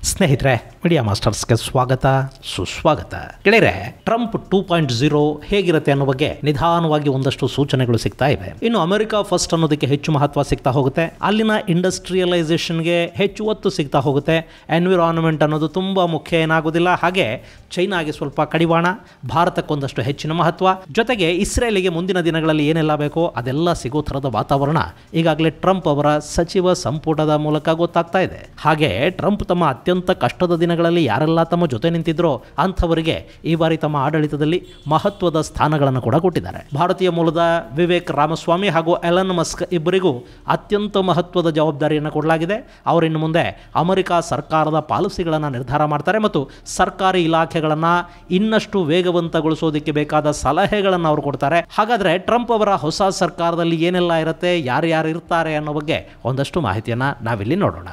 ಸ್ನೇಹಿತರೆ, ಮೀಡಿಯಾ ಮಾಸ್ಟರ್ಸ್ಗೆ ಸ್ವಾಗತ ಸುಸ್ವಾಗತ. ಗೆಳೆಯರೆ, ಟ್ರಂಪ್ 2.0 ಹೇಗಿರುತ್ತೆ ಅನ್ನೋ ಬಗ್ಗೆ ನಿಧಾನವಾಗಿ ಒಂದಷ್ಟು ಸೂಚನೆಗಳು ಸಿಗ್ತಾ ಇವೆ. ಇನ್ನು ಅಮೆರಿಕ ಫಸ್ಟ್ ಅನ್ನೋದಕ್ಕೆ ಹೆಚ್ಚು ಮಹತ್ವ ಸಿಗ್ತಾ ಹೋಗುತ್ತೆ. ಅಲ್ಲಿನ ಇಂಡಸ್ಟ್ರಿಯಲೈಸೇಷನ್ಗೆ ಹೆಚ್ಚು ಒತ್ತು ಸಿಗ್ತಾ ಹೋಗುತ್ತೆ. ಎನ್ವಿರಾನ್ಮೆಂಟ್ ಅನ್ನೋದು ತುಂಬ ಮುಖ್ಯ ಏನಾಗೋದಿಲ್ಲ. ಹಾಗೆ ಚೈನಾಗೆ ಸ್ವಲ್ಪ ಕಡಿವಾಣ, ಭಾರತಕ್ಕೊಂದಷ್ಟು ಹೆಚ್ಚಿನ ಮಹತ್ವ, ಜೊತೆಗೆ ಇಸ್ರೇಲಿಗೆ ಮುಂದಿನ ದಿನಗಳಲ್ಲಿ ಏನೆಲ್ಲ ಬೇಕೋ ಅದೆಲ್ಲ ಸಿಗೋ ಥರದ ವಾತಾವರಣ ಈಗಾಗಲೇ ಟ್ರಂಪ್ ಅವರ ಸಚಿವ ಸಂಪುಟದ ಮೂಲಕ ಗೊತ್ತಾಗ್ತಾ ಇದೆ. ಹಾಗೆ ಟ್ರಂಪ್ ತಮ್ಮ ಅತ್ಯಂತ ಕಷ್ಟದ ದಿನಗಳಲ್ಲಿ ಯಾರೆಲ್ಲ ತಮ್ಮ ಜೊತೆ ನಿಂತಿದ್ರೋ ಅಂಥವರಿಗೆ ಈ ಬಾರಿ ತಮ್ಮ ಆಡಳಿತದಲ್ಲಿ ಮಹತ್ವದ ಸ್ಥಾನಗಳನ್ನು ಕೂಡ ಕೊಟ್ಟಿದ್ದಾರೆ. ಭಾರತೀಯ ಮೂಲದ ವಿವೇಕ್ ರಾಮಸ್ವಾಮಿ ಹಾಗೂ ಎಲನ್ ಮಸ್ಕ್ ಇಬ್ಬರಿಗೂ ಅತ್ಯಂತ ಮಹತ್ವದ ಜವಾಬ್ದಾರಿಯನ್ನು ಕೊಡಲಾಗಿದೆ. ಅವರಿನ್ನು ಮುಂದೆ ಅಮೆರಿಕ ಸರ್ಕಾರದ ಪಾಲಿಸಿಗಳನ್ನು ನಿರ್ಧಾರ ಮಾಡ್ತಾರೆ ಮತ್ತು ಸರ್ಕಾರಿ ಇಲಾಖೆಗಳನ್ನು ಇನ್ನಷ್ಟು ವೇಗವಂತಗೊಳಿಸೋದಕ್ಕೆ ಬೇಕಾದ ಸಲಹೆಗಳನ್ನು ಅವರು ಕೊಡ್ತಾರೆ. ಹಾಗಾದರೆ ಟ್ರಂಪ್ ಅವರ ಹೊಸ ಸರ್ಕಾರದಲ್ಲಿ ಏನೆಲ್ಲ ಇರುತ್ತೆ, ಯಾರ್ಯಾರು ಇರ್ತಾರೆ ಅನ್ನೋ ಬಗ್ಗೆ ಒಂದಷ್ಟು ಮಾಹಿತಿಯನ್ನು ನಾವಿಲ್ಲಿ ನೋಡೋಣ.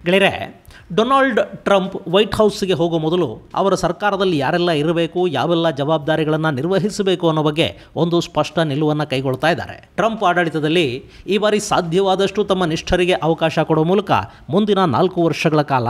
ಗೆಳೆಯರೆ, ಡೊನಾಲ್ಡ್ ಟ್ರಂಪ್ ವೈಟ್ ಹೌಸ್ಗೆ ಹೋಗೋ ಮೊದಲು ಅವರ ಸರ್ಕಾರದಲ್ಲಿ ಯಾರೆಲ್ಲ ಇರಬೇಕು, ಯಾವೆಲ್ಲ ಜವಾಬ್ದಾರಿಗಳನ್ನು ನಿರ್ವಹಿಸಬೇಕು ಅನ್ನೋ ಬಗ್ಗೆ ಒಂದು ಸ್ಪಷ್ಟ ನಿಲುವನ್ನು ಕೈಗೊಳ್ತಾ ಇದ್ದಾರೆ. ಟ್ರಂಪ್ ಆಡಳಿತದಲ್ಲಿ ಈ ಬಾರಿ ಸಾಧ್ಯವಾದಷ್ಟು ತಮ್ಮ ನಿಷ್ಠರಿಗೆ ಅವಕಾಶ ಕೊಡೋ ಮೂಲಕ ಮುಂದಿನ 4 ವರ್ಷಗಳ ಕಾಲ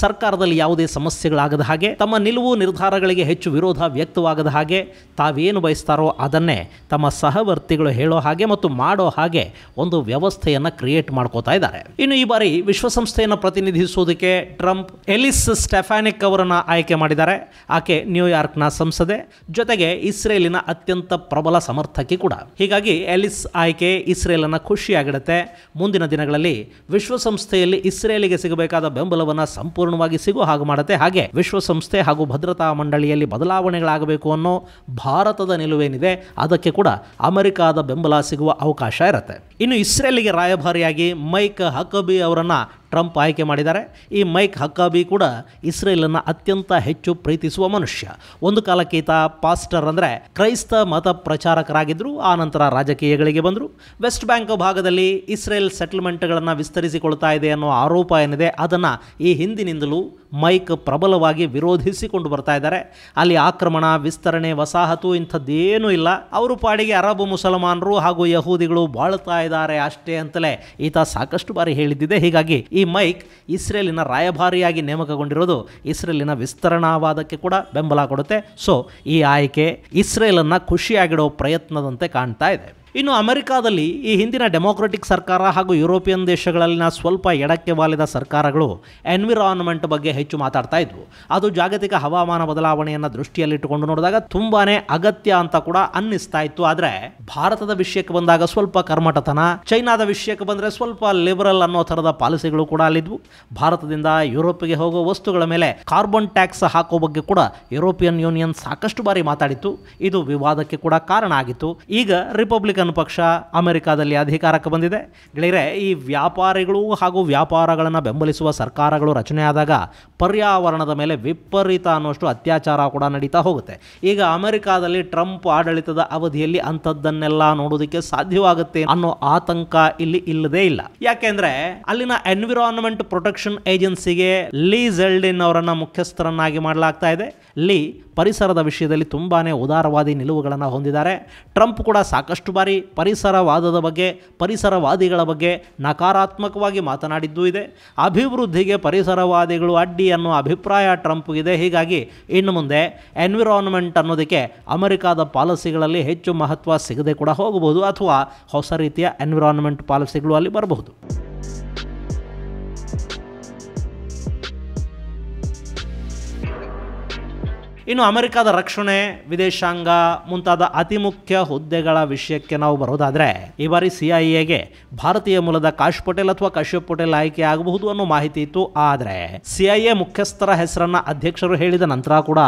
ಸರ್ಕಾರದಲ್ಲಿ ಯಾವುದೇ ಸಮಸ್ಯೆಗಳಾಗದ ಹಾಗೆ, ತಮ್ಮ ನಿಲುವು ನಿರ್ಧಾರಗಳಿಗೆ ಹೆಚ್ಚು ವಿರೋಧ ವ್ಯಕ್ತವಾಗದ ಹಾಗೆ, ತಾವೇನು ಬಯಸ್ತಾರೋ ಅದನ್ನೇ ತಮ್ಮ ಸಹವರ್ತಿಗಳು ಹೇಳೋ ಹಾಗೆ ಮತ್ತು ಮಾಡೋ ಹಾಗೆ ಒಂದು ವ್ಯವಸ್ಥೆಯನ್ನು ಕ್ರಿಯೇಟ್ ಮಾಡ್ಕೋತಾ ಇದ್ದಾರೆ. ಇನ್ನು ಈ ಬಾರಿ ವಿಶ್ವಸಂಸ್ಥೆಯನ್ನು ಪ್ರತಿನಿಧಿಸುವುದಕ್ಕೆ ಟ್ರಂಪ್ ಎಲಿಸ್ ಸ್ಟೆಫಾನಿಕ್ ಅವರನ್ನು ಆಯ್ಕೆ ಮಾಡಿದ್ದಾರೆ. ಆಕೆ ನ್ಯೂಯಾರ್ಕ್ನ ಸಂಸದೆ, ಜೊತೆಗೆ ಇಸ್ರೇಲಿನ ಅತ್ಯಂತ ಪ್ರಬಲ ಸಮರ್ಥಕಿ ಕೂಡ. ಹೀಗಾಗಿ ಎಲಿಸ್ ಆಯ್ಕೆ ಇಸ್ರೇಲನ್ನು ಖುಷಿಯಾಗಿಡುತ್ತೆ. ಮುಂದಿನ ದಿನಗಳಲ್ಲಿ ವಿಶ್ವಸಂಸ್ಥೆಯಲ್ಲಿ ಇಸ್ರೇಲಿಗೆ ಸಿಗಬೇಕಾದ ಬೆಂಬಲವನ್ನು ಸಂಪೂರ್ಣವಾಗಿ ಸಿಗೋ ಹಾಗೆ ಮಾಡುತ್ತೆ. ಹಾಗೆ ವಿಶ್ವಸಂಸ್ಥೆ ಹಾಗೂ ಭದ್ರತಾ ಮಂಡಳಿಯಲ್ಲಿ ಬದಲಾವಣೆಗಳಾಗಬೇಕು ಅನ್ನೋ ಭಾರತದ ನಿಲುವೇನಿದೆ ಅದಕ್ಕೆ ಕೂಡ ಅಮೆರಿಕಾದ ಬೆಂಬಲ ಸಿಗುವ ಅವಕಾಶ ಇರುತ್ತೆ. ಇನ್ನು ಇಸ್ರೇಲಿಗೆ ರಾಯಭಾರಿಯಾಗಿ ಮೈಕ್ ಹಕಬಿ ಅವರನ್ನು ಟ್ರಂಪ್ ಆಯ್ಕೆ ಮಾಡಿದ್ದಾರೆ. ಈ ಮೈಕ್ ಹಕ್ಕಾಬಿ ಕೂಡ ಇಸ್ರೇಲನ್ನು ಅತ್ಯಂತ ಹೆಚ್ಚು ಪ್ರೀತಿಸುವ ಮನುಷ್ಯ. ಒಂದು ಕಾಲಕ್ಕೆ ಈತ ಪಾಸ್ಟರ್ ಅಂದರೆ ಕ್ರೈಸ್ತ ಮತ ಪ್ರಚಾರಕರಾಗಿದ್ದರು. ಆ ನಂತರ ರಾಜಕೀಯಗಳಿಗೆ ಬಂದರು. ವೆಸ್ಟ್ ಬ್ಯಾಂಕ್ ಭಾಗದಲ್ಲಿ ಇಸ್ರೇಲ್ ಸೆಟಲ್ಮೆಂಟ್ಗಳನ್ನು ವಿಸ್ತರಿಸಿಕೊಳ್ತಾ ಇದೆ ಅನ್ನೋ ಆರೋಪ ಏನಿದೆ ಅದನ್ನು ಈ ಹಿಂದಿನಿಂದಲೂ ಮೈಕ್ ಪ್ರಬಲವಾಗಿ ವಿರೋಧಿಸಿಕೊಂಡು ಬರ್ತಾ ಇದ್ದಾರೆ. ಅಲ್ಲಿ ಆಕ್ರಮಣ, ವಿಸ್ತರಣೆ, ವಸಾಹತು ಇಂಥದ್ದೇನೂ ಇಲ್ಲ. ಅವರು ಪಾಡಿಗೆ ಅರಬ್ ಮುಸಲ್ಮಾನರು ಹಾಗೂ ಯಹೂದಿಗಳು ಬಾಳ್ತಾ ಇದ್ದಾರೆ ಅಷ್ಟೇ ಅಂತಲೇ ಈತ ಸಾಕಷ್ಟು ಬಾರಿ ಹೇಳಿದ್ದಿದೆ. ಹೀಗಾಗಿ ಈ ಮೈಕ್ ಇಸ್ರೇಲಿನ ರಾಯಭಾರಿಯಾಗಿ ನೇಮಕಗೊಂಡಿರೋದು ಇಸ್ರೇಲಿನ ವಿಸ್ತರಣಾವಾದಕ್ಕೆ ಕೂಡ ಬೆಂಬಲ ಕೊಡುತ್ತೆ. ಸೊ ಈ ಆಯ್ಕೆ ಇಸ್ರೇಲನ್ನು ಖುಷಿಯಾಗಿಡೋ ಪ್ರಯತ್ನದಂತೆ ಕಾಣ್ತಾ ಇದೆ. ಇನ್ನು ಅಮೆರಿಕಾದಲ್ಲಿ ಈ ಹಿಂದಿನ ಡೆಮೊಕ್ರೆಟಿಕ್ ಸರ್ಕಾರ ಹಾಗೂ ಯುರೋಪಿಯನ್ ದೇಶಗಳಲ್ಲಿನ ಸ್ವಲ್ಪ ಎಡಕ್ಕೆ ವಾಲಿದ ಸರ್ಕಾರಗಳು ಎನ್ವಿರಾನ್ಮೆಂಟ್ ಬಗ್ಗೆ ಹೆಚ್ಚು ಮಾತಾಡ್ತಾ ಇದ್ವು. ಅದು ಜಾಗತಿಕ ಹವಾಮಾನ ಬದಲಾವಣೆಯನ್ನು ದೃಷ್ಟಿಯಲ್ಲಿಟ್ಟುಕೊಂಡು ನೋಡಿದಾಗ ತುಂಬಾ ಅಗತ್ಯ ಅಂತ ಕೂಡ ಅನ್ನಿಸ್ತಾ ಇತ್ತು. ಆದರೆ ಭಾರತದ ವಿಷಯಕ್ಕೆ ಬಂದಾಗ ಸ್ವಲ್ಪ ಕರ್ಮಟತನ, ಚೈನಾದ ವಿಷಯಕ್ಕೆ ಬಂದರೆ ಸ್ವಲ್ಪ ಲಿಬರಲ್ ಅನ್ನೋ ಥರದ ಪಾಲಿಸಿಗಳು ಕೂಡ ಅಲ್ಲಿದ್ವು. ಭಾರತದಿಂದ ಯುರೋಪಿಗೆ ಹೋಗೋ ವಸ್ತುಗಳ ಮೇಲೆ ಕಾರ್ಬನ್ ಟ್ಯಾಕ್ಸ್ ಹಾಕೋ ಬಗ್ಗೆ ಕೂಡ ಯುರೋಪಿಯನ್ ಯೂನಿಯನ್ ಸಾಕಷ್ಟು ಬಾರಿ ಮಾತಾಡಿತ್ತು. ಇದು ವಿವಾದಕ್ಕೆ ಕೂಡ ಕಾರಣ ಆಗಿತ್ತು. ಈಗ ರಿಪಬ್ಲಿಕನ್ ಪಕ್ಷ ಅಮೆರಿಕಾದಲ್ಲಿ ಅಧಿಕಾರಕ್ಕೆ ಬಂದಿದೆ. ಗೆಳೆಯರೆ, ಈ ವ್ಯಾಪಾರಿಗಳು ಹಾಗೂ ವ್ಯಾಪಾರಗಳನ್ನು ಬೆಂಬಲಿಸುವ ಸರ್ಕಾರಗಳು ರಚನೆ ಆದಾಗ ಪರ್ಯಾವರಣದ ಮೇಲೆ ವಿಪರೀತ ಅನ್ನೋಷ್ಟು ಅತ್ಯಾಚಾರ ಕೂಡ ನಡೀತಾ ಹೋಗುತ್ತೆ. ಈಗ ಅಮೆರಿಕಾದಲ್ಲಿ ಟ್ರಂಪ್ ಆಡಳಿತದ ಅವಧಿಯಲ್ಲಿ ಅಂಥದ್ದನ್ನೆಲ್ಲ ನೋಡೋದಕ್ಕೆ ಸಾಧ್ಯವಾಗುತ್ತೆ ಅನ್ನೋ ಆತಂಕ ಇಲ್ಲಿ ಇಲ್ಲದೇ ಇಲ್ಲ. ಯಾಕೆಂದ್ರೆ ಅಲ್ಲಿನ ಎನ್ವಿರಾನ್ಮೆಂಟ್ ಪ್ರೊಟೆಕ್ಷನ್ ಏಜೆನ್ಸಿಗೆ ಲೀ ಝೆಲ್ಡಿನ್ ಅವರನ್ನು ಮುಖ್ಯಸ್ಥರನ್ನಾಗಿ ಮಾಡಲಾಗ್ತಾ ಇದೆ. ಲೀ ಪರಿಸರದ ವಿಷಯದಲ್ಲಿ ತುಂಬಾನೇ ಉದಾರವಾದಿ ನಿಲುವುಗಳನ್ನು ಹೊಂದಿದ್ದಾರೆ. ಟ್ರಂಪ್ ಕೂಡ ಸಾಕಷ್ಟು ಬಾರಿ ಪರಿಸರವಾದದ ಬಗ್ಗೆ, ಪರಿಸರವಾದಿಗಳ ಬಗ್ಗೆ ನಕಾರಾತ್ಮಕವಾಗಿ ಮಾತನಾಡಿದ್ದೂ ಇದೆ. ಅಭಿವೃದ್ಧಿಗೆ ಪರಿಸರವಾದಿಗಳು ಅಡ್ಡಿ ಅನ್ನೋ ಅಭಿಪ್ರಾಯ ಟ್ರಂಪ್ಗಿದೆ. ಹೀಗಾಗಿ ಇನ್ನು ಮುಂದೆ ಎನ್ವಿರಾನ್ಮೆಂಟ್ ಅನ್ನೋದಕ್ಕೆ ಅಮೆರಿಕಾದ ಪಾಲಿಸಿಗಳಲ್ಲಿ ಹೆಚ್ಚು ಮಹತ್ವ ಸಿಗದೆ ಕೂಡ ಹೋಗಬಹುದು, ಅಥವಾ ಹೊಸ ರೀತಿಯ ಎನ್ವಿರಾನ್ಮೆಂಟ್ ಪಾಲಿಸಿಗಳು ಅಲ್ಲಿ ಬರಬಹುದು. ಇನ್ನು ಅಮೆರಿಕದ ರಕ್ಷಣೆ, ವಿದೇಶಾಂಗ ಮುಂತಾದ ಅತಿ ಮುಖ್ಯ ಹುದ್ದೆಗಳ ವಿಷಯಕ್ಕೆ ನಾವು ಬರೋದಾದರೆ ಈ ಬಾರಿ CIAಗೆ ಭಾರತೀಯ ಮೂಲದ ಕಾಶ್ ಪಟೇಲ್ ಅಥವಾ ಕಶ್ಯಪ್ ಪಟೇಲ್ ಆಯ್ಕೆ ಆಗಬಹುದು ಅನ್ನೋ ಮಾಹಿತಿ ಇತ್ತು. ಆದರೆ CIA ಮುಖ್ಯಸ್ಥರ ಹೆಸರನ್ನು ಅಧ್ಯಕ್ಷರು ಹೇಳಿದ ನಂತರ ಕೂಡ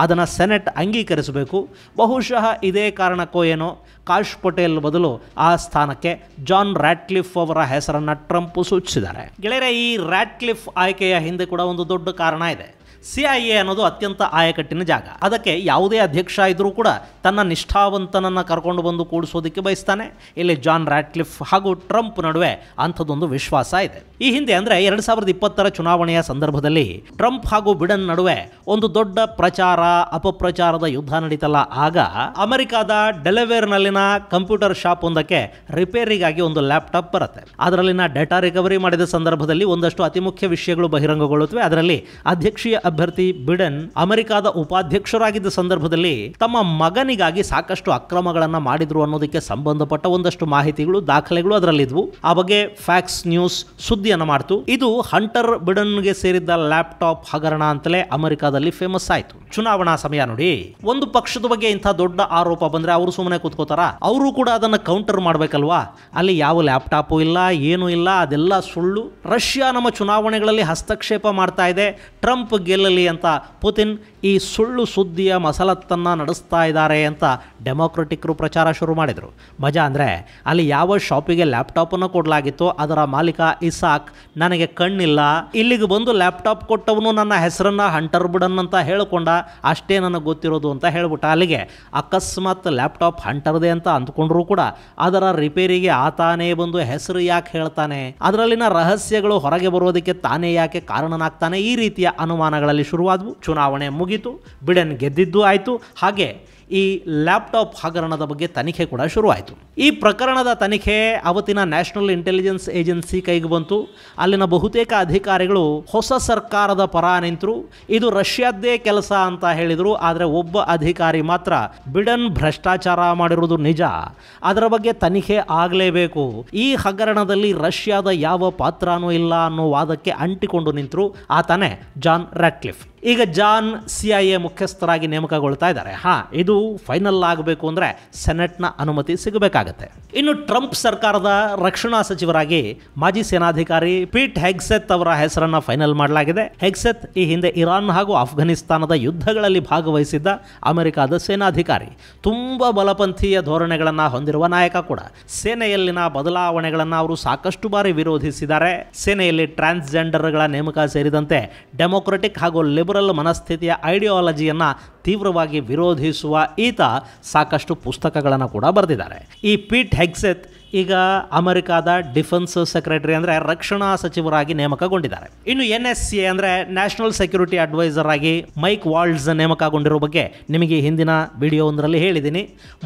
ಅದನ್ನು ಸೆನೆಟ್ ಅಂಗೀಕರಿಸಬೇಕು. ಬಹುಶಃ ಇದೇ ಕಾರಣಕ್ಕೋ ಏನೋ ಕಾಶ್ ಪಟೇಲ್ ಬದಲು ಆ ಸ್ಥಾನಕ್ಕೆ ಜಾನ್ ರ್ಯಾಟ್ಕ್ಲಿಫ್ ಅವರ ಹೆಸರನ್ನು ಟ್ರಂಪ್ ಸೂಚಿಸಿದ್ದಾರೆ. ಗೆಳೆಯರೆ, ಈ ರ್ಯಾಟ್ಕ್ಲಿಫ್ ಆಯ್ಕೆಯ ಹಿಂದೆ ಕೂಡ ಒಂದು ದೊಡ್ಡ ಕಾರಣ ಇದೆ. CIA ಅನ್ನೋದು ಅತ್ಯಂತ ಆಯಕಟ್ಟಿನ ಮಟ್ಟಿನ ಜಾಗ. ಅದಕ್ಕೆ ಯಾವುದೇ ಅಧ್ಯಕ್ಷ ಇದ್ರೂ ಕೂಡ ತನ್ನ ನಿಷ್ಠಾವಂತನನ್ನು ಕರ್ಕೊಂಡು ಬಂದು ಕೂಡಿಸೋದಕ್ಕೆ ಬಯಸ್ತಾನೆ. ಇಲ್ಲಿ ಜಾನ್ ರಾಟ್ಕ್ಲಿಫ್ ಹಾಗೂ ಟ್ರಂಪ್ ನಡುವೆ ಅಂಥದ್ದೊಂದು ವಿಶ್ವಾಸ ಇದೆ. ಈ ಹಿಂದೆ ಅಂದರೆ 2020 ಚುನಾವಣೆಯ ಸಂದರ್ಭದಲ್ಲಿ ಟ್ರಂಪ್ ಹಾಗೂ ಬಿಡನ್ ನಡುವೆ ಒಂದು ದೊಡ್ಡ ಪ್ರಚಾರ ಅಪಪ್ರಚಾರದ ಯುದ್ಧ ನಡೀತಲ್ಲ, ಆಗ ಅಮೆರಿಕಾದ ಡೆಲವೇರ್ನಲ್ಲಿನ ಕಂಪ್ಯೂಟರ್ ಶಾಪ್ ಒಂದಕ್ಕೆ ರಿಪೇರಿಗಾಗಿ ಒಂದು ಲ್ಯಾಪ್ಟಾಪ್ ಬರುತ್ತೆ. ಅದರಲ್ಲಿನ ಡೇಟಾ ರಿಕವರಿ ಮಾಡಿದ ಸಂದರ್ಭದಲ್ಲಿ ಒಂದಷ್ಟು ಅತಿ ಮುಖ್ಯ ವಿಷಯಗಳು ಬಹಿರಂಗಗೊಳ್ಳುತ್ತವೆ. ಅದರಲ್ಲಿ ಅಧ್ಯಕ್ಷೀಯ ಅಭ್ಯರ್ಥಿ ಬಿಡನ್ ಅಮೆರಿಕಾದ ಉಪಾಧ್ಯಕ್ಷರಾಗಿದ್ದ ಸಂದರ್ಭದಲ್ಲಿ ತಮ್ಮ ಮಗನಿಗಾಗಿ ಸಾಕಷ್ಟು ಅಕ್ರಮಗಳನ್ನು ಮಾಡಿದ್ರು ಅನ್ನೋದಕ್ಕೆ ಸಂಬಂಧಪಟ್ಟ ಒಂದಷ್ಟು ಮಾಹಿತಿಗಳು, ದಾಖಲೆಗಳು ಅದರಲ್ಲಿದ್ವು. ಆ ಬಗ್ಗೆ ಫ್ಯಾಕ್ಸ್ ನ್ಯೂಸ್ ಸುದ್ದಿಯನ್ನು ಮಾಡ್ತು. ಇದು ಹಂಟರ್ ಬಿಡನ್ಗೆ ಸೇರಿದ್ದ ಲ್ಯಾಪ್ಟಾಪ್ ಹಗರಣ ಅಂತಲೇ ಅಮೆರಿಕಾದಲ್ಲಿ ಫೇಮಸ್ ಆಯಿತು. ಚುನಾವಣಾ ಸಮಯ ನೋಡಿ, ಒಂದು ಪಕ್ಷದ ಬಗ್ಗೆ ಇಂಥ ದೊಡ್ಡ ಆರೋಪ ಬಂದ್ರೆ ಅವರು ಸುಮ್ಮನೆ ಕೂತ್ಕೋತಾರ? ಅವರು ಕೂಡ ಅದನ್ನು ಕೌಂಟರ್ ಮಾಡಬೇಕಲ್ವಾ? ಅಲ್ಲಿ ಯಾವ ಲ್ಯಾಪ್ಟಾಪು ಇಲ್ಲ, ಏನೂ ಇಲ್ಲ, ಅದೆಲ್ಲ ಸುಳ್ಳು. ರಷ್ಯಾ ನಮ್ಮ ಚುನಾವಣೆಗಳಲ್ಲಿ ಹಸ್ತಕ್ಷೇಪ ಮಾಡ್ತಾ ಇದೆ, ಟ್ರಂಪ್ ಗೆಲ್ಲಲಿ ಅಂತ ಪುತಿನ್ ಈ ಸುಳ್ಳು ಸುದ್ದಿಯ ಮಸಲತ್ತನ್ನು ನಡೆಸ್ತಾ ಇದ್ದಾರೆ ಅಂತ ಡೆಮೊಕ್ರೆಟಿಕ್ರು ಪ್ರಚಾರ ಶುರು ಮಾಡಿದರು. ಮಜಾ ಅಂದರೆ ಅಲ್ಲಿ ಯಾವ ಶಾಪಿಗೆ ಲ್ಯಾಪ್ಟಾಪನ್ನು ಕೊಡಲಾಗಿತ್ತೋ ಅದರ ಮಾಲೀಕ ಇಸಾಕ್ ನನಗೆ ಕಣ್ಣಿಲ್ಲ, ಇಲ್ಲಿಗೆ ಬಂದು ಲ್ಯಾಪ್ಟಾಪ್ ಕೊಟ್ಟವನು ನನ್ನ ಹೆಸರನ್ನು ಹಂಟರ್ ಬಿಡನ್ ಅಂತ ಹೇಳಿಕೊಂಡ, ಅಷ್ಟೇ ನನಗೆ ಗೊತ್ತಿರೋದು ಅಂತ ಹೇಳ್ಬಿಟ್ಟ. ಅಲ್ಲಿಗೆ ಅಕಸ್ಮಾತ್ ಲ್ಯಾಪ್ಟಾಪ್ ಹಂಟರ್ದೆ ಅಂತ ಅಂದ್ಕೊಂಡ್ರೂ ಕೂಡ ಅದರ ರಿಪೇರಿಗೆ ಆತಾನೇ ಬಂದು ಹೆಸರು ಯಾಕೆ ಹೇಳ್ತಾನೆ, ಅದರಲ್ಲಿನ ರಹಸ್ಯಗಳು ಹೊರಗೆ ಬರೋದಕ್ಕೆ ತಾನೇ ಯಾಕೆ ಕಾರಣನಾಗ್ತಾನೆ, ಈ ರೀತಿಯ ಅನುಮಾನಗಳಲ್ಲಿ ಶುರುವಾದವು. ಚುನಾವಣೆ ಮುಗಿತು, ಬಿಡನ್ ಗೆದ್ದಿದ್ದು ಆಯಿತು. ಹಾಗೆ ಈ ಲ್ಯಾಪ್ಟಾಪ್ ಹಗರಣದ ಬಗ್ಗೆ ತನಿಖೆ ಕೂಡ ಶುರುವಾಯಿತು. ಈ ಪ್ರಕರಣದ ತನಿಖೆ ಅವತ್ತಿನ ನ್ಯಾಷನಲ್ ಇಂಟೆಲಿಜೆನ್ಸ್ ಏಜೆನ್ಸಿ ಕೈಗೆ ಬಂತು. ಅಲ್ಲಿನ ಬಹುತೇಕ ಅಧಿಕಾರಿಗಳು ಹೊಸ ಸರ್ಕಾರದ ಪರ ನಿಂತರು. ಇದು ರಷ್ಯಾದ್ದೇ ಕೆಲಸ ಅಂತ ಹೇಳಿದರು. ಆದರೆ ಒಬ್ಬ ಅಧಿಕಾರಿ ಮಾತ್ರ ಬಿಡನ್ ಭ್ರಷ್ಟಾಚಾರ ಮಾಡಿರುವುದು ನಿಜ, ಅದರ ಬಗ್ಗೆ ತನಿಖೆ ಆಗಲೇಬೇಕು, ಈ ಹಗರಣದಲ್ಲಿ ರಷ್ಯಾದ ಯಾವ ಪಾತ್ರನೂ ಇಲ್ಲ ಅನ್ನೋ ವಾದಕ್ಕೆ ಅಂಟಿಕೊಂಡು ನಿಂತರು. ಆತನೇ ಜಾನ್ ರಾಟ್ಕ್ಲಿಫ್. ಈಗ ಜಾನ್ CIA ಮುಖ್ಯಸ್ಥರಾಗಿ ನೇಮಕಗೊಳ್ತಾ ಇದ್ದಾರೆ. ಇದು ಫೈನಲ್ ಆಗಬೇಕು ಅಂದರೆ ಸೆನೆಟ್ನ ಅನುಮತಿ ಸಿಗಬೇಕಾಗತ್ತೆ. ಇನ್ನು ಟ್ರಂಪ್ ಸರ್ಕಾರದ ರಕ್ಷಣಾ ಸಚಿವರಾಗಿ ಮಾಜಿ ಸೇನಾಧಿಕಾರಿ ಪೀಟ್ ಹೆಗ್ಸೆತ್ ಅವರ ಹೆಸರನ್ನು ಫೈನಲ್ ಮಾಡಲಾಗಿದೆ. ಹೆಗ್ಸೆತ್ ಈ ಹಿಂದೆ ಇರಾನ್ ಹಾಗೂ ಅಫ್ಘಾನಿಸ್ತಾನದ ಯುದ್ಧಗಳಲ್ಲಿ ಭಾಗವಹಿಸಿದ್ದ ಅಮೆರಿಕಾದ ಸೇನಾಧಿಕಾರಿ, ತುಂಬ ಬಲಪಂಥೀಯ ಧೋರಣೆಗಳನ್ನು ಹೊಂದಿರುವ ನಾಯಕ ಕೂಡ. ಸೇನೆಯಲ್ಲಿನ ಬದಲಾವಣೆಗಳನ್ನು ಅವರು ಸಾಕಷ್ಟು ಬಾರಿ ವಿರೋಧಿಸಿದ್ದಾರೆ. ಸೇನೆಯಲ್ಲಿ ಟ್ರಾನ್ಸ್ಜೆಂಡರ್ಗಳ ನೇಮಕ ಸೇರಿದಂತೆ ಡೆಮೊಕ್ರೆಟಿಕ್ ಹಾಗೂ ಲಿಬರಲ್ ಮನಸ್ಥಿತಿಯ ಐಡಿಯಾಲಜಿಯನ್ನು ತೀವ್ರವಾಗಿ ವಿರೋಧಿಸುವ ಈತ ಸಾಕಷ್ಟು ಪುಸ್ತಕಗಳನ್ನು ಕೂಡ ಬರೆದಿದ್ದಾರೆ. ಈ ಪೀಟ್ ಹೆಗ್ಸೆತ್ ಈಗ ಅಮೆರಿಕಾದ ಡಿಫೆನ್ಸ್ ಸೆಕ್ರೆಟರಿ ಅಂದರೆ ರಕ್ಷಣಾ ಸಚಿವರಾಗಿ ನೇಮಕಗೊಂಡಿದ್ದಾರೆ. ಇನ್ನು NSA ಅಂದರೆ ನ್ಯಾಷನಲ್ ಸೆಕ್ಯೂರಿಟಿ ಅಡ್ವೈಸರ್ ಆಗಿ ಮೈಕ್ ವಾಲ್ಡ್ಸ್ ನೇಮಕಗೊಂಡಿರೋ ಬಗ್ಗೆ ನಿಮಗೆ ಹಿಂದಿನ ವಿಡಿಯೋ ಒಂದರಲ್ಲಿ ಹೇಳಿದ್ದೀನಿ.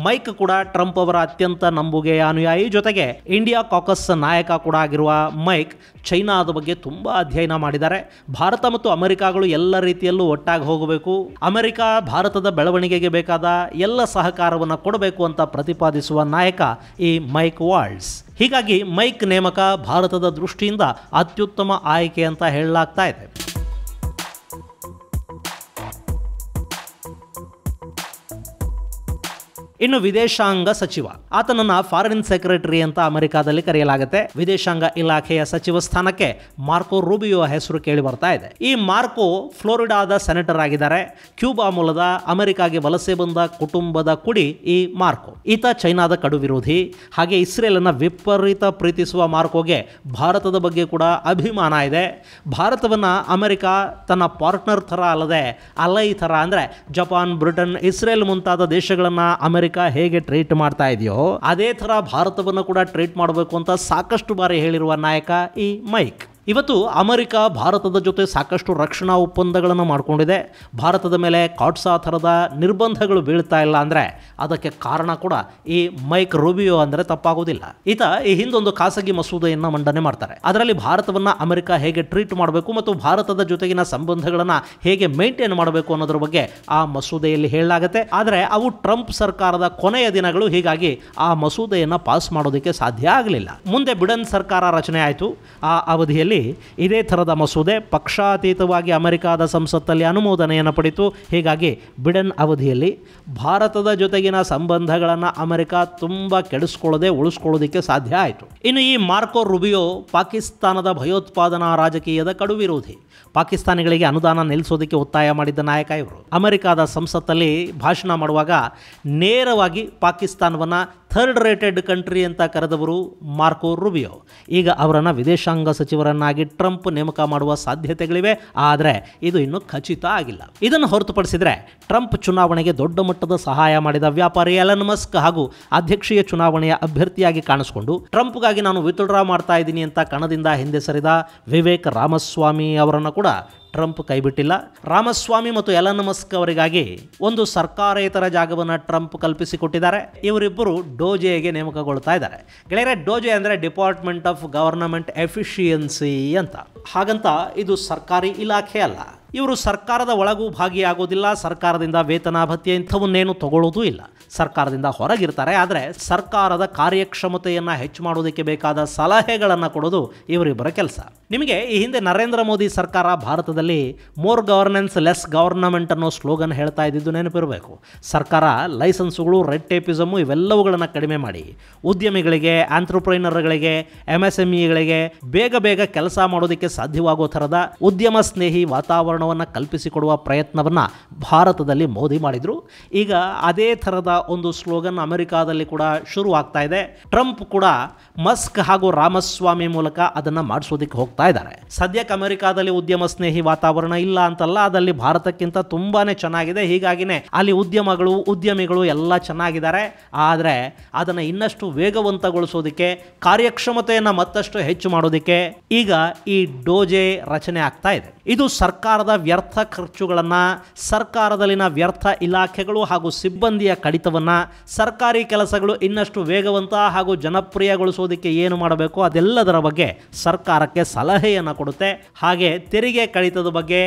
ಮೈಕ್ ಕೂಡ ಟ್ರಂಪ್ ಅವರ ಅತ್ಯಂತ ನಂಬುಗೆಯ ಅನುಯಾಯಿ. ಜೊತೆಗೆ ಇಂಡಿಯಾ ಕಾಕಸ್ ನಾಯಕ ಕೂಡ ಆಗಿರುವ ಮೈಕ್ ಚೈನಾದ ಬಗ್ಗೆ ತುಂಬ ಅಧ್ಯಯನ ಮಾಡಿದ್ದಾರೆ. ಭಾರತ ಮತ್ತು ಅಮೆರಿಕಾಗಳು ಎಲ್ಲ ರೀತಿಯಲ್ಲೂ ಒಟ್ಟಾಗಿ ಹೋಗಬೇಕು, ಅಮೆರಿಕ ಭಾರತದ ಬೆಳವಣಿಗೆಗೆ ಬೇಕಾದ ಎಲ್ಲ ಸಹಕಾರವನ್ನು ಕೊಡಬೇಕು ಅಂತ ಪ್ರತಿಪಾದಿಸುವ ನಾಯಕ ಈ ಮೈಕ್ ವಾಲ್ಡ್ಸ್. ಹೀಗಾಗಿ ಮೈಕ್ ನೇಮಕ ಭಾರತದ ದೃಷ್ಟಿಯಿಂದ ಅತ್ಯುತ್ತಮ ಆಯ್ಕೆ ಅಂತ ಹೇಳಲಾಗ್ತಾ ಇದೆ. ಇನ್ನು ವಿದೇಶಾಂಗ ಸಚಿವ, ಆತನನ್ನು ಫಾರಿನ್ ಸೆಕ್ರೆಟರಿ ಅಂತ ಅಮೆರಿಕಾದಲ್ಲಿ ಕರೆಯಲಾಗುತ್ತೆ. ವಿದೇಶಾಂಗ ಇಲಾಖೆಯ ಸಚಿವ ಸ್ಥಾನಕ್ಕೆ ಮಾರ್ಕೋ ರೂಬಿಯೋ ಹೆಸರು ಕೇಳಿ ಬರ್ತಾ ಇದೆ. ಈ ಮಾರ್ಕೋ ಫ್ಲೋರಿಡಾದ ಸೆನೆಟರ್ ಆಗಿದ್ದಾರೆ. ಕ್ಯೂಬಾ ಮೂಲದ ಅಮೆರಿಕಾಗೆ ವಲಸೆ ಬಂದ ಕುಟುಂಬದ ಕುಡಿ ಈ ಮಾರ್ಕೋ. ಈತ ಚೈನಾದ ಕಡು ವಿರೋಧಿ. ಹಾಗೆ ಇಸ್ರೇಲನ್ನು ವಿಪರೀತ ಪ್ರೀತಿಸುವ ಮಾರ್ಕೋಗೆ ಭಾರತದ ಬಗ್ಗೆ ಕೂಡ ಅಭಿಮಾನ ಇದೆ. ಭಾರತವನ್ನು ಅಮೆರಿಕ ತನ್ನ ಪಾರ್ಟ್ನರ್ ಥರ ಅಲ್ಲದೆ ಅಲೈ ಥರ, ಅಂದರೆ ಜಪಾನ್, ಬ್ರಿಟನ್, ಇಸ್ರೇಲ್ ಮುಂತಾದ ದೇಶಗಳನ್ನು ಅಮೆರಿಕ ಹೇಗೆ ಟ್ರೀಟ್ ಮಾಡ್ತಾ ಇದೆಯೋ ಅದೇ ಥರ ಭಾರತವನ್ನು ಕೂಡ ಟ್ರೀಟ್ ಮಾಡಬೇಕು ಅಂತ ಸಾಕಷ್ಟು ಬಾರಿ ಹೇಳಿರುವ ನಾಯಕ ಈ ಮೈಕ್. ಇವತ್ತು ಅಮೆರಿಕ ಭಾರತದ ಜೊತೆ ಸಾಕಷ್ಟು ರಕ್ಷಣಾ ಒಪ್ಪಂದಗಳನ್ನು ಮಾಡಿಕೊಂಡಿದೆ. ಭಾರತದ ಮೇಲೆ ಕಾಟ್ಸಾ ಥರದ ನಿರ್ಬಂಧಗಳು ಬೀಳ್ತಾ ಇಲ್ಲ ಅಂದರೆ ಅದಕ್ಕೆ ಕಾರಣ ಕೂಡ ಈ ಮೈಕ್ ರೂಬಿಯೋ ಅಂದರೆ ತಪ್ಪಾಗೋದಿಲ್ಲ. ಈತ ಈ ಹಿಂದೊಂದು ಖಾಸಗಿ ಮಸೂದೆಯನ್ನು ಮಂಡನೆ ಮಾಡ್ತಾರೆ. ಅದರಲ್ಲಿ ಭಾರತವನ್ನು ಅಮೆರಿಕ ಹೇಗೆ ಟ್ರೀಟ್ ಮಾಡಬೇಕು ಮತ್ತು ಭಾರತದ ಜೊತೆಗಿನ ಸಂಬಂಧಗಳನ್ನು ಹೇಗೆ ಮೇಂಟೈನ್ ಮಾಡಬೇಕು ಅನ್ನೋದ್ರ ಬಗ್ಗೆ ಆ ಮಸೂದೆಯಲ್ಲಿ ಹೇಳಲಾಗುತ್ತೆ. ಆದರೆ ಅವು ಟ್ರಂಪ್ ಸರ್ಕಾರದ ಕೊನೆಯ ದಿನಗಳು, ಹೀಗಾಗಿ ಆ ಮಸೂದೆಯನ್ನು ಪಾಸ್ ಮಾಡೋದಕ್ಕೆ ಸಾಧ್ಯ ಆಗಲಿಲ್ಲ. ಮುಂದೆ ಬಿಡನ್ ಸರ್ಕಾರ ರಚನೆ ಆಯಿತು. ಆ ಅವಧಿಯಲ್ಲಿ ಇದೇ ಥರದ ಮಸೂದೆ ಪಕ್ಷಾತೀತವಾಗಿ ಅಮೆರಿಕಾದ ಸಂಸತ್ತಲ್ಲಿ ಅನುಮೋದನೆಯನ್ನು ಪಡೆಯಿತು. ಹೀಗಾಗಿ ಬಿಡನ್ ಅವಧಿಯಲ್ಲಿ ಭಾರತದ ಜೊತೆಗಿನ ಸಂಬಂಧಗಳನ್ನು ಅಮೆರಿಕ ತುಂಬ ಕೆಡಿಸ್ಕೊಳ್ಳದೆ ಉಳಿಸ್ಕೊಳ್ಳೋದಕ್ಕೆ ಸಾಧ್ಯ ಆಯಿತು. ಇನ್ನು ಈ ಮಾರ್ಕೋ ರೂಬಿಯೋ ಪಾಕಿಸ್ತಾನದ ಭಯೋತ್ಪಾದನಾ ರಾಜಕೀಯದ ಕಡು ವಿರೋಧಿ. ಪಾಕಿಸ್ತಾನಿಗಳಿಗೆ ಅನುದಾನ ನಿಲ್ಲಿಸೋದಕ್ಕೆ ಒತ್ತಾಯ ಮಾಡಿದ್ದ ನಾಯಕ ಇವರು. ಅಮೆರಿಕಾದ ಸಂಸತ್ತಲ್ಲಿ ಭಾಷಣ ಮಾಡುವಾಗ ನೇರವಾಗಿ ಪಾಕಿಸ್ತಾನವನ್ನು ಥರ್ಡ್ ರೇಟೆಡ್ ಕಂಟ್ರಿ ಅಂತ ಕರೆದವರು ಮಾರ್ಕೋ ರೂಬಿಯೋ. ಈಗ ಅವರನ್ನು ವಿದೇಶಾಂಗ ಸಚಿವರನ್ನಾಗಿ ಟ್ರಂಪ್ ನೇಮಕ ಮಾಡುವ ಸಾಧ್ಯತೆಗಳಿವೆ, ಆದರೆ ಇದು ಇನ್ನೂ ಖಚಿತ ಆಗಿಲ್ಲ. ಇದನ್ನು ಹೊರತುಪಡಿಸಿದರೆ ಟ್ರಂಪ್ ಚುನಾವಣೆಗೆ ದೊಡ್ಡ ಮಟ್ಟದ ಸಹಾಯ ಮಾಡಿದ ವ್ಯಾಪಾರಿ ಎಲನ್ ಮಸ್ಕ್ ಹಾಗೂ ಅಧ್ಯಕ್ಷೀಯ ಚುನಾವಣೆಯ ಅಭ್ಯರ್ಥಿಯಾಗಿ ಕಾಣಿಸಿಕೊಂಡು ಟ್ರಂಪ್ಗಾಗಿ ನಾನು ವಿತ್ಡ್ರಾ ಮಾಡ್ತಾ ಇದ್ದೀನಿ ಅಂತ ಕಣದಿಂದ ಹಿಂದೆ ಸರಿದ ವಿವೇಕ್ ರಾಮಸ್ವಾಮಿ ಅವರನ್ನು ಕೂಡ ಟ್ರಂಪ್ ಕೈಬಿಟ್ಟಿಲ್ಲ. ರಾಮಸ್ವಾಮಿ ಮತ್ತು ಎಲನ್ ಮಸ್ಕ್ ಅವರಿಗಾಗಿ ಒಂದು ಸರ್ಕಾರೇತರ ಜಾಗವನ್ನು ಟ್ರಂಪ್ ಕಲ್ಪಿಸಿಕೊಟ್ಟಿದ್ದಾರೆ. ಇವರಿಬ್ಬರು ಡೋಜೆಗೆ ನೇಮಕಗೊಳ್ತಾ ಇದ್ದಾರೆ. ಗೆಳೆಯರೆ, ಡೋಜೆ ಅಂದರೆ ಡಿಪಾರ್ಟ್ಮೆಂಟ್ ಆಫ್ ಗವರ್ನಮೆಂಟ್ ಎಫಿಷಿಯನ್ಸಿ ಅಂತ. ಹಾಗಂತ ಇದು ಸರ್ಕಾರಿ ಇಲಾಖೆ ಅಲ್ಲ. ಇವರು ಸರ್ಕಾರದ ಒಳಗೂ ಭಾಗಿಯಾಗೋದಿಲ್ಲ, ಸರ್ಕಾರದಿಂದ ವೇತನ ಭತ್ಯೆ ಇಂಥವನ್ನೇನು ತಗೊಳ್ಳೋದೂ ಇಲ್ಲ. ಸರ್ಕಾರದಿಂದ ಹೊರಗಿರ್ತಾರೆ, ಆದರೆ ಸರ್ಕಾರದ ಕಾರ್ಯಕ್ಷಮತೆಯನ್ನು ಹೆಚ್ಚು ಮಾಡೋದಕ್ಕೆ ಬೇಕಾದ ಸಲಹೆಗಳನ್ನು ಕೊಡೋದು ಇವರಿಬ್ಬರ ಕೆಲಸ. ನಿಮಗೆ ಈ ಹಿಂದೆ ನರೇಂದ್ರ ಮೋದಿ ಸರ್ಕಾರ ಭಾರತದಲ್ಲಿ ಮೋರ್ ಗವರ್ನೆನ್ಸ್ ಲೆಸ್ ಗವರ್ನಮೆಂಟ್ ಅನ್ನೋ ಸ್ಲೋಗನ್ ಹೇಳ್ತಾ ಇದ್ದಿದ್ದು ನೆನಪಿರಬೇಕು. ಸರ್ಕಾರ ಲೈಸೆನ್ಸುಗಳು, ರೆಡ್ ಟೇಪಿಸಮು ಇವೆಲ್ಲವುಗಳನ್ನು ಕಡಿಮೆ ಮಾಡಿ ಉದ್ಯಮಿಗಳಿಗೆ, ಆಂಟ್ರಪ್ರೈನರ್ಗಳಿಗೆ, MSMEಗಳಿಗೆ ಬೇಗ ಬೇಗ ಕೆಲಸ ಮಾಡೋದಕ್ಕೆ ಸಾಧ್ಯವಾಗೋ ಥರದ ಉದ್ಯಮ ಸ್ನೇಹಿ ವಾತಾವರಣವನ್ನು ಕಲ್ಪಿಸಿಕೊಡುವ ಪ್ರಯತ್ನವನ್ನು ಭಾರತದಲ್ಲಿ ಮೋದಿ ಮಾಡಿದರು. ಈಗ ಅದೇ ಥರದ ಒಂದು ಸ್ಲೋಗನ್ ಅಮೆರಿಕಾದಲ್ಲಿ ಕೂಡ ಶುರು ಆಗ್ತಾ ಇದೆ. ಟ್ರಂಪ್ ಕೂಡ ಮಸ್ಕ್ ಹಾಗೂ ರಾಮಸ್ವಾಮಿ ಮೂಲಕ ಅದನ್ನು ಮಾಡಿಸೋದಕ್ಕೆ ಹೋಗ್ತಾ ಇದ್ದಾರೆ. ಸದ್ಯಕ್ಕೆ ಅಮೆರಿಕಾದಲ್ಲಿ ಉದ್ಯಮ ಸ್ನೇಹಿ ವಾತಾವರಣ ಇಲ್ಲ ಅಂತಲ್ಲ, ಅದಲ್ಲಿ ಭಾರತಕ್ಕಿಂತ ತುಂಬಾನೇ ಚೆನ್ನಾಗಿದೆ. ಹೀಗಾಗಿನೇ ಅಲ್ಲಿ ಉದ್ಯಮಿಗಳು ಎಲ್ಲ ಚೆನ್ನಾಗಿದ್ದಾರೆ. ಆದರೆ ಅದನ್ನು ಇನ್ನಷ್ಟು ವೇಗವಂತಗೊಳಿಸೋದಕ್ಕೆ, ಕಾರ್ಯಕ್ಷಮತೆಯನ್ನು ಮತ್ತಷ್ಟು ಹೆಚ್ಚು ಮಾಡೋದಕ್ಕೆ ಈಗ ಈ ಡೋಜೆ ರಚನೆ ಆಗ್ತಾ ಇದೆ. ಇದು ಸರ್ಕಾರದ ವ್ಯರ್ಥ ಖರ್ಚುಗಳನ್ನು, ಸರ್ಕಾರದಲ್ಲಿನ ವ್ಯರ್ಥ ಇಲಾಖೆಗಳು ಹಾಗೂ ಸಿಬ್ಬಂದಿಯ ಕಡಿತವನ್ನು, ಸರ್ಕಾರಿ ಕೆಲಸಗಳು ಇನ್ನಷ್ಟು ವೇಗವಂತ ಹಾಗೂ ಜನಪ್ರಿಯಗೊಳಿಸೋದಕ್ಕೆ ಏನು ಮಾಡಬೇಕು ಅದೆಲ್ಲದರ ಬಗ್ಗೆ ಸರ್ಕಾರಕ್ಕೆ ಸಲಹೆಯನ್ನು ಕೊಡುತ್ತೆ. ಹಾಗೆ ತೆರಿಗೆ ಕಡಿತದ ಬಗ್ಗೆ,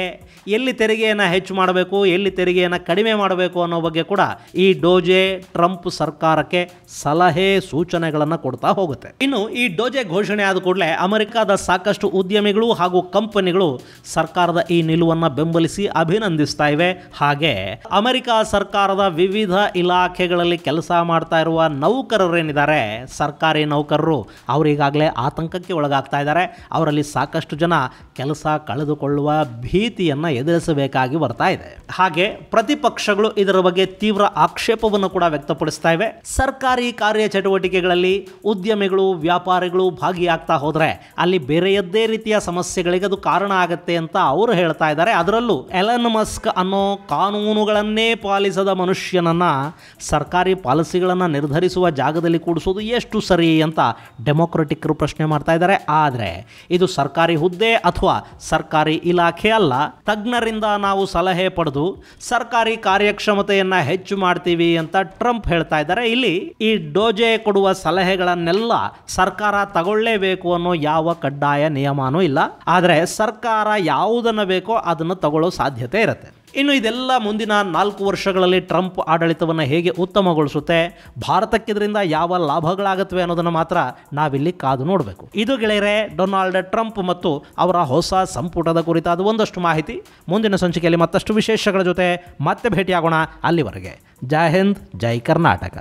ಎಲ್ಲಿ ತೆರಿಗೆಯನ್ನು ಹೆಚ್ಚು ಮಾಡಬೇಕು, ಎಲ್ಲಿ ತೆರಿಗೆಯನ್ನು ಕಡಿಮೆ ಮಾಡಬೇಕು ಅನ್ನೋ ಬಗ್ಗೆ ಕೂಡ ಈ ಡೋಜೆ ಟ್ರಂಪ್ ಸರ್ಕಾರಕ್ಕೆ ಸಲಹೆ ಸೂಚನೆಗಳನ್ನು ಕೊಡ್ತಾ ಹೋಗುತ್ತೆ. ಇನ್ನು ಈ ಡೋಜೆ ಘೋಷಣೆ ಆದ ಕೂಡಲೇ ಅಮೆರಿಕದ ಸಾಕಷ್ಟು ಉದ್ಯಮಿಗಳು ಹಾಗೂ ಕಂಪನಿಗಳು ಸರ್ಕಾರದ ಈ ನಿಲುವನ್ನು ಬೆಂಬಲಿಸಿ ಅಭಿನಂದಿಸ್ತಾ ಇವೆ. ಹಾಗೆ ಅಮೆರಿಕ ಸರ್ಕಾರದ ವಿವಿಧ ಇಲಾಖೆಗಳಲ್ಲಿ ಕೆಲಸ ಮಾಡ್ತಾ ಇರುವ ನೌಕರರೇನಿದ್ದಾರೆ, ಸರ್ಕಾರಿ ನೌಕರರು, ಅವರಿಗಾಗಲೇ ಆತಂಕಕ್ಕೆ ಒಳಗಾಗ್ತಾ ಇದ್ದಾರೆ. ಅವರಲ್ಲಿ ಸಾಕಷ್ಟು ಜನ ಕೆಲಸ ಕಳೆದುಕೊಳ್ಳುವ ಭೀತಿಯನ್ನು ಎದುರಿಸಬೇಕಾಗಿ ಬರ್ತಾ ಇದೆ. ಹಾಗೆ ಪ್ರತಿಪಕ್ಷಗಳು ಇದರ ಬಗ್ಗೆ ತೀವ್ರ ಆಕ್ಷೇಪವನ್ನು ಕೂಡ ವ್ಯಕ್ತಪಡಿಸ್ತಾ ಇವೆ. ಸರ್ಕಾರಿ ಕಾರ್ಯಚಟುವಟಿಕೆಗಳಲ್ಲಿ ಉದ್ಯಮಿಗಳು, ವ್ಯಾಪಾರಿಗಳು ಭಾಗಿಯಾಗ್ತಾ ಹೋದರೆ ಅಲ್ಲಿ ಬೇರೆಯದ್ದೇ ರೀತಿಯ ಸಮಸ್ಯೆಗಳಿಗೆ ಅದು ಕಾರಣ ಆಗುತ್ತೆ ಅಂತ ಅವರು ಹೇಳ್ತಾ ಇದ್ದಾರೆ. ಅದರಲ್ಲೂ ಎಲನ್ ಮಸ್ಕ್ ಅನ್ನೋ ಕಾನೂನುಗಳನ್ನೇ ಪಾಲಿಸದ ಮನುಷ್ಯನನ್ನ ಸರ್ಕಾರಿ ಪಾಲಿಸಿಗಳನ್ನು ನಿರ್ಧರಿಸುವ ಜಾಗದಲ್ಲಿ ಕೂಡಿಸೋದು ಎಷ್ಟು ಸರಿ ಅಂತ ಡೆಮೊಕ್ರೆಟಿಕರು ಪ್ರಶ್ನೆ ಮಾಡ್ತಾ ಇದ್ದಾರೆ. ಆದರೆ ಇದು ಸರ್ಕಾರಿ ಹುದ್ದೆ ಅಥವಾ ಸರ್ಕಾರಿ ಇಲಾಖೆ ಅಲ್ಲ. ತಜ್ಞರಿಂದ ನಾವು ಸಲಹೆ ಪಡೆದು ಸರ್ಕಾರಿ ಕಾರ್ಯಕ್ಷಮತೆಯನ್ನು ಹೆಚ್ಚು ಮಾಡ್ತೀವಿ ಅಂತ ಟ್ರಂಪ್ ಹೇಳ್ತಾ ಇದ್ದಾರೆ. ಇಲ್ಲಿ ಈ ಡೋಜೆ ಕೊಡುವ ಸಲಹೆಗಳನ್ನೆಲ್ಲ ಸರ್ಕಾರ ತಗೊಳ್ಳೇಬೇಕು ಅನ್ನೋ ಯಾವ ಕಡ್ಡಾಯ ನಿಯಮನೂ ಇಲ್ಲ. ಆದರೆ ಸರ್ಕಾರ ಯಾವುದನ್ನು ಬೇಕೋ ಅದನ್ನು ತಗೊಳ್ಳೋ ಸಾಧ್ಯತೆ ಇರುತ್ತೆ. ಇನ್ನು ಇದೆಲ್ಲ ಮುಂದಿನ 4 ವರ್ಷಗಳಲ್ಲಿ ಟ್ರಂಪ್ ಆಡಳಿತವನ್ನು ಹೇಗೆ ಉತ್ತಮಗೊಳಿಸುತ್ತೆ, ಭಾರತಕ್ಕೆ ಇದರಿಂದ ಯಾವ ಲಾಭಗಳಾಗುತ್ತವೆ ಅನ್ನೋದನ್ನು ಮಾತ್ರ ನಾವಿಲ್ಲಿ ಕಾದು ನೋಡಬೇಕು. ಇದು ಗೆಳೆಯರೆ ಡೊನಾಲ್ಡ್ ಟ್ರಂಪ್ ಮತ್ತು ಅವರ ಹೊಸ ಸಂಪುಟದ ಕುರಿತಾದ ಒಂದಷ್ಟು ಮಾಹಿತಿ. ಮುಂದಿನ ಸಂಚಿಕೆಯಲ್ಲಿ ಮತ್ತಷ್ಟು ವಿಶೇಷಗಳ ಜೊತೆ ಮತ್ತೆ ಭೇಟಿಯಾಗೋಣ. ಅಲ್ಲಿವರೆಗೆ ಜೈ ಹಿಂದ್, ಜೈ ಕರ್ನಾಟಕ.